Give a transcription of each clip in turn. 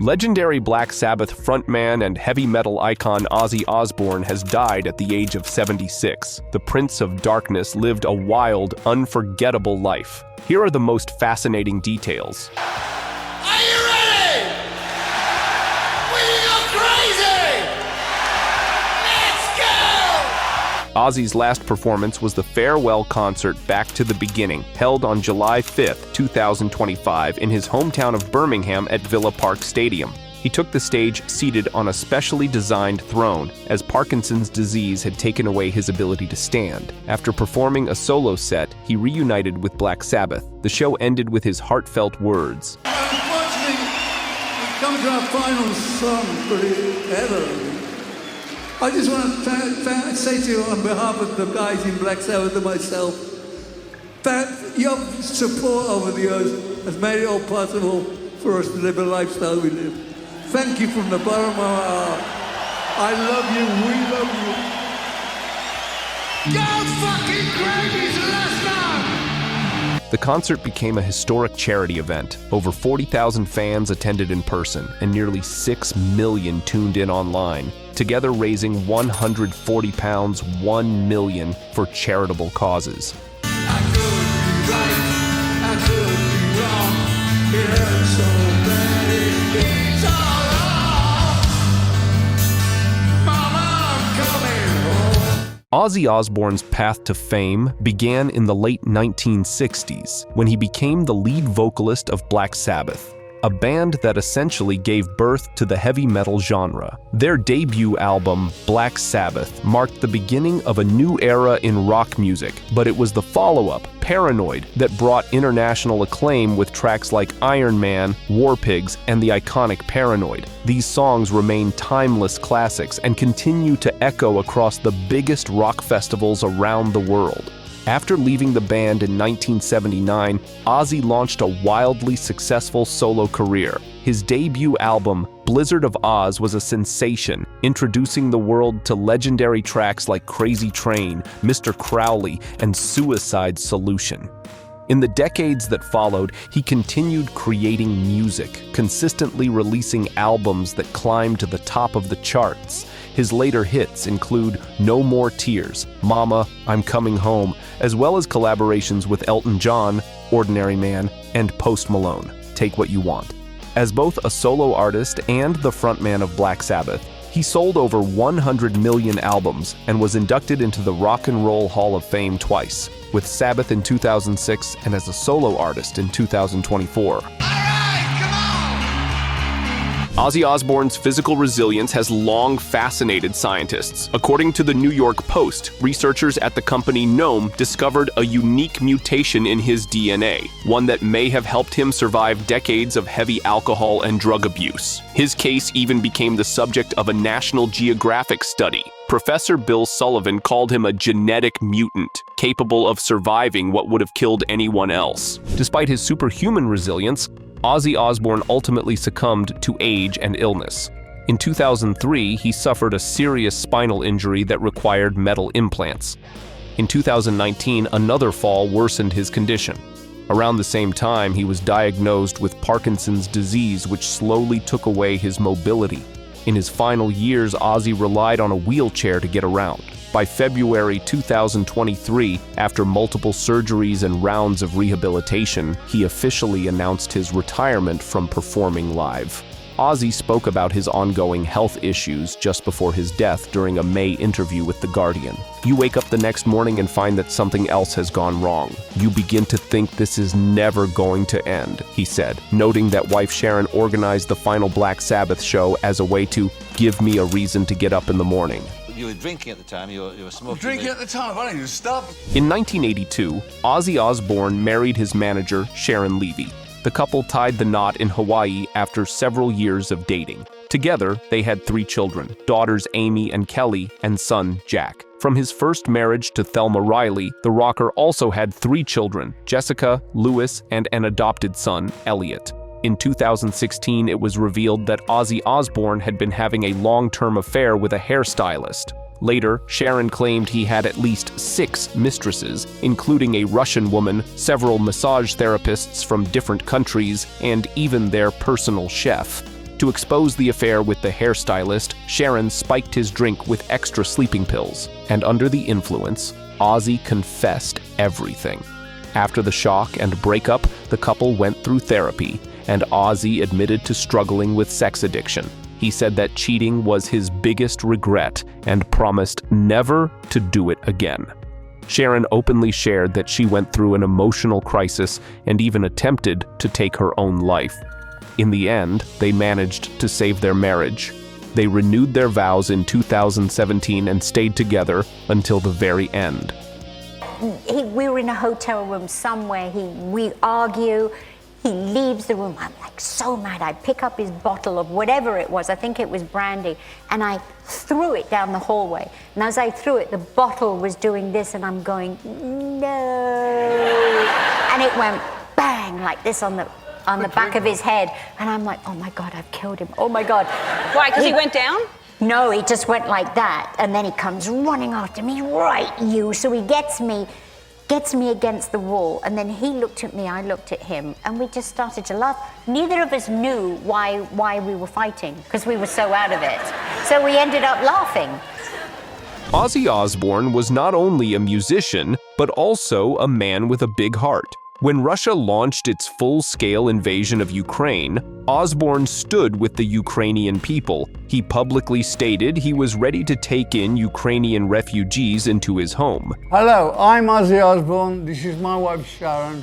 Legendary Black Sabbath frontman and heavy metal icon Ozzy Osbourne has died at the age of 76. The Prince of Darkness lived a wild, unforgettable life. Here are the most fascinating details. Are you ready? Will you go crazy? Let's go! Ozzy's last performance was the farewell concert Back to the Beginning, held on July 5, 2025 in his hometown of Birmingham at Villa Park Stadium. He took the stage seated on a specially designed throne, as Parkinson's disease had taken away his ability to stand. After performing a solo set, he reunited with Black Sabbath. The show ended with his heartfelt words. Unfortunately, we've come to our final song for ever. I just want to say to you on behalf of the guys in Black Sabbath and myself, that your support over the years has made it all possible for us to live a lifestyle we live. Thank you from the bottom of our heart. I love you, we love you. Go fucking crazy, let's go! The concert became a historic charity event. Over 40,000 fans attended in person, and nearly 6 million tuned in online, together raising £140, $1 million for charitable causes. I could be right, I could be wrong. It hurts so bad, it beats all wrong. Mama, I'm coming home. Ozzy Osbourne's path to fame began in the late 1960s, when he became the lead vocalist of Black Sabbath, a band that essentially gave birth to the heavy metal genre. Their debut album, Black Sabbath, marked the beginning of a new era in rock music, but it was the follow-up, Paranoid, that brought international acclaim with tracks like Iron Man, War Pigs, and the iconic Paranoid. These songs remain timeless classics and continue to echo across the biggest rock festivals around the world. After leaving the band in 1979, Ozzy launched a wildly successful solo career. His debut album, Blizzard of Oz, was a sensation, introducing the world to legendary tracks like Crazy Train, Mr. Crowley, and Suicide Solution. In the decades that followed, he continued creating music, consistently releasing albums that climbed to the top of the charts. His later hits include No More Tears, Mama, I'm Coming Home, as well as collaborations with Elton John, Ordinary Man, and Post Malone, Take What You Want. As both a solo artist and the frontman of Black Sabbath, he sold over 100 million albums and was inducted into the Rock and Roll Hall of Fame twice, with Sabbath in 2006 and as a solo artist in 2024. Ozzy Osbourne's physical resilience has long fascinated scientists. According to the New York Post, researchers at the company Gnome discovered a unique mutation in his DNA, one that may have helped him survive decades of heavy alcohol and drug abuse. His case even became the subject of a National Geographic study. Professor Bill Sullivan called him a genetic mutant, capable of surviving what would have killed anyone else. Despite his superhuman resilience, Ozzy Osbourne ultimately succumbed to age and illness. In 2003, he suffered a serious spinal injury that required metal implants. In 2019, another fall worsened his condition. Around the same time, he was diagnosed with Parkinson's disease, which slowly took away his mobility. In his final years, Ozzy relied on a wheelchair to get around. By February 2023, after multiple surgeries and rounds of rehabilitation, he officially announced his retirement from performing live. Ozzy spoke about his ongoing health issues just before his death during a May interview with The Guardian. You wake up the next morning and find that something else has gone wrong. You begin to think this is never going to end, he said, noting that wife Sharon organized the final Black Sabbath show as a way to give me a reason to get up in the morning. You were drinking at the time, you were smoking. Drinking at the time, why don't you stop? In 1982, Ozzy Osbourne married his manager, Sharon Levy. The couple tied the knot in Hawaii after several years of dating. Together, they had 3 children, daughters Amy and Kelly, and son Jack. From his first marriage to Thelma Riley, the rocker also had 3 children, Jessica, Lewis, and an adopted son, Elliot. In 2016, it was revealed that Ozzy Osbourne had been having a long-term affair with a hairstylist. Later, Sharon claimed he had at least 6 mistresses, including a Russian woman, several massage therapists from different countries, and even their personal chef. To expose the affair with the hairstylist, Sharon spiked his drink with extra sleeping pills, and under the influence, Ozzy confessed everything. After the shock and breakup, the couple went through therapy, and Ozzy admitted to struggling with sex addiction. He said that cheating was his biggest regret and promised never to do it again. Sharon openly shared that she went through an emotional crisis and even attempted to take her own life. In the end, they managed to save their marriage. They renewed their vows in 2017 and stayed together until the very end. We were in a hotel room somewhere, we argue, he leaves the room, I'm like so mad, I pick up his bottle of whatever it was, I think it was brandy, and I threw it down the hallway. And as I threw it, the bottle was doing this, and I'm going, no. And it went bang, like this on the back of his head. And I'm like, oh my God, I've killed him, oh my God. Why, because he went down? No, he just went like that, and then he comes running after me, right, you. So he gets me against the wall, and then he looked at me, I looked at him, and we just started to laugh. Neither of us knew why we were fighting, because we were so out of it. So we ended up laughing. Ozzy Osbourne was not only a musician, but also a man with a big heart. When Russia launched its full-scale invasion of Ukraine, Osbourne stood with the Ukrainian people. He publicly stated he was ready to take in Ukrainian refugees into his home. Hello, I'm Ozzy Osbourne. This is my wife Sharon.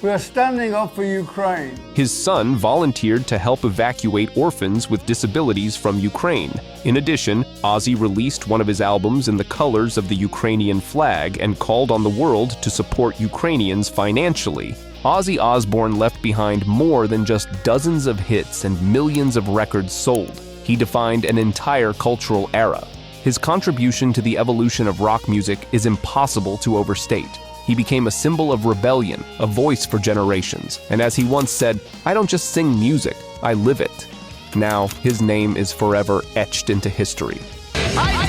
We are standing up for Ukraine. His son volunteered to help evacuate orphans with disabilities from Ukraine. In addition, Ozzy released one of his albums in the colors of the Ukrainian flag and called on the world to support Ukrainians financially. Ozzy Osbourne left behind more than just dozens of hits and millions of records sold. He defined an entire cultural era. His contribution to the evolution of rock music is impossible to overstate. He became a symbol of rebellion, a voice for generations. And as he once said, "I don't just sing music, I live it." Now, his name is forever etched into history. I